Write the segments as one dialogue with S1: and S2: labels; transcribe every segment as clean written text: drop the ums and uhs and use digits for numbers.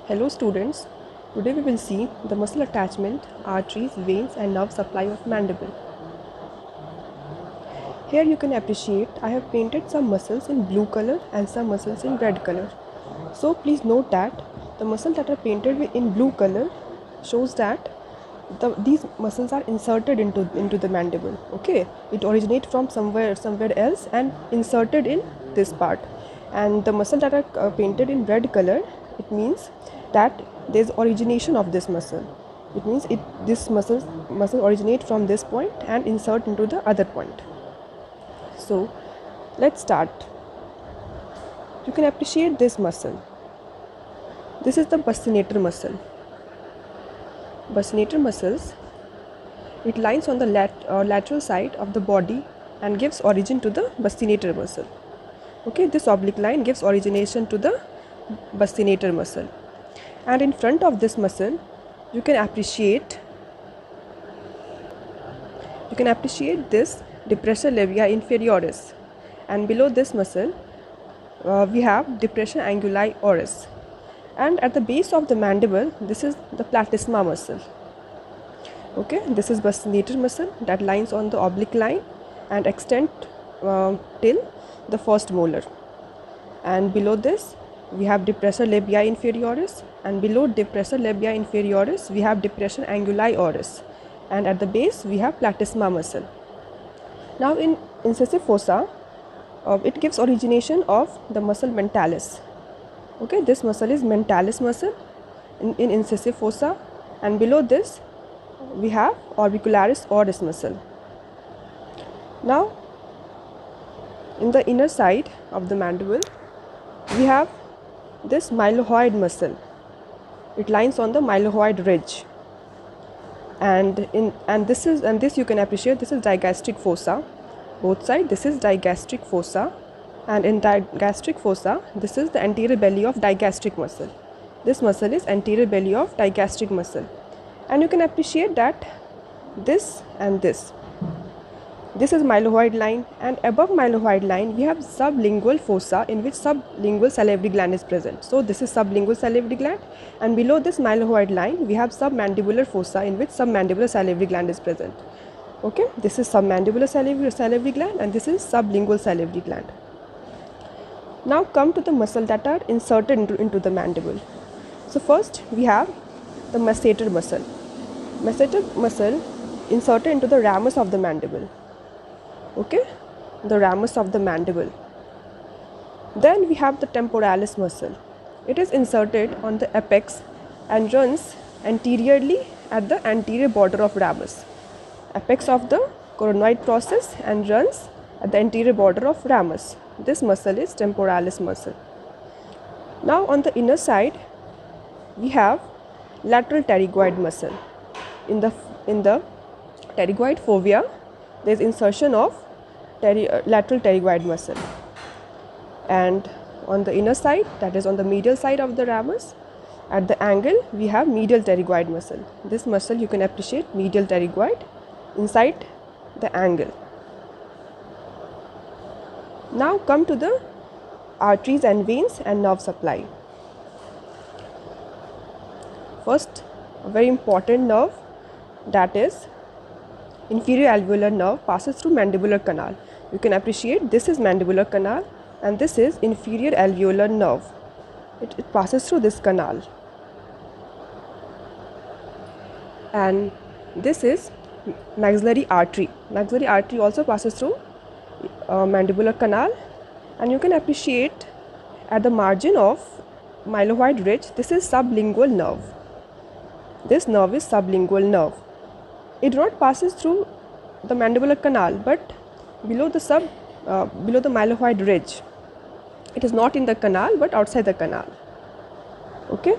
S1: Hello students, today we will see the muscle attachment, arteries, veins and nerve supply of mandible. Here you can appreciate I have painted some muscles in blue color and some muscles in red color. So please note that the muscles that are painted in blue color shows that these muscles are inserted into the mandible. Okay, it originates from somewhere else and inserted in this part. And the muscles that are painted in red color, it means that there is origination of this muscle. It means this muscle originate from this point and insert into the other point. So let's start. You can appreciate this muscle. This is the buccinator muscle. Buccinator muscles, it lies on the lateral side of the body and gives origin to the buccinator muscle. Okay, this oblique line gives origination to the buccinator muscle. And in front of this muscle, you can appreciate this depressor labia inferioris, and below this muscle we have depressor anguli oris, and at the base of the mandible this is the platysma muscle. Okay, this is buccinator muscle that lies on the oblique line and extend till the first molar, and below this we have depressor labia inferioris, and below depressor labia inferioris we have depressor anguli oris, and at the base we have platysma muscle. Now in incisive fossa, it gives origination of the muscle mentalis. Okay, this muscle is mentalis muscle in incisive fossa, and below this we have orbicularis oris muscle. Now in the inner side of the mandible we have this mylohyoid muscle. It lies on the mylohyoid ridge, and this you can appreciate, this is digastric fossa. Both sides, this is digastric fossa, and in digastric fossa this is the anterior belly of digastric muscle. This muscle is anterior belly of digastric muscle, and you can appreciate that this and this is mylohyoid line, and above mylohyoid line we have sublingual fossa in which sublingual salivary gland is present. So this is sublingual salivary gland, and below this mylohyoid line we have submandibular fossa in which submandibular salivary gland is present. Okay, this is submandibular salivary gland, and this is sublingual salivary gland. Now come to the muscle that are inserted into the mandible. So first we have the masseter muscle. Masseter muscle inserted into the ramus of the mandible. Okay, the ramus of the mandible. Then we have the temporalis muscle. It is inserted on the apex and runs anteriorly at the anterior border of ramus. Apex of the coronoid process and runs at the anterior border of ramus. This muscle is temporalis muscle. Now on the inner side we have lateral pterygoid muscle. In the pterygoid fovea there is insertion of lateral pterygoid muscle, and on the inner side, that is on the medial side of the ramus, at the angle we have medial pterygoid muscle. This muscle you can appreciate, medial pterygoid inside the angle. Now come to the arteries and veins and nerve supply. First, a very important nerve, that is inferior alveolar nerve, passes through mandibular canal. You can appreciate this is mandibular canal and this is inferior alveolar nerve. It passes through this canal, and this is maxillary artery. Maxillary artery also passes through mandibular canal, and you can appreciate at the margin of mylohyoid ridge this is sublingual nerve. This nerve is sublingual nerve. It not passes through the mandibular canal, but below the mylohyoid ridge. It is not in the canal but outside the canal. Okay,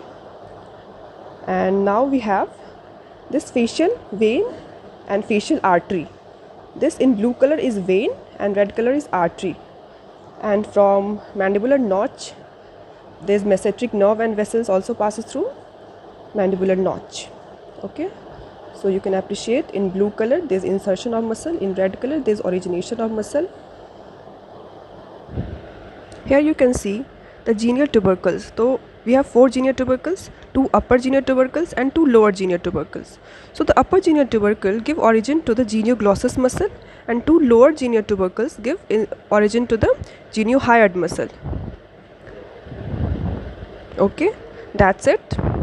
S1: and now we have this facial vein and facial artery. This in blue color is vein and red color is artery, and from mandibular notch there is mesenteric nerve and vessels also passes through mandibular notch. Okay, so you can appreciate in blue color there is insertion of muscle, in red color there is origination of muscle. Here you can see the genial tubercles. So we have 4 genial tubercles, 2 upper genial tubercles and 2 lower genial tubercles. So the upper genial tubercle give origin to the genioglossus muscle and 2 lower genial tubercles give origin to the geniohyoid muscle. Okay, that's it.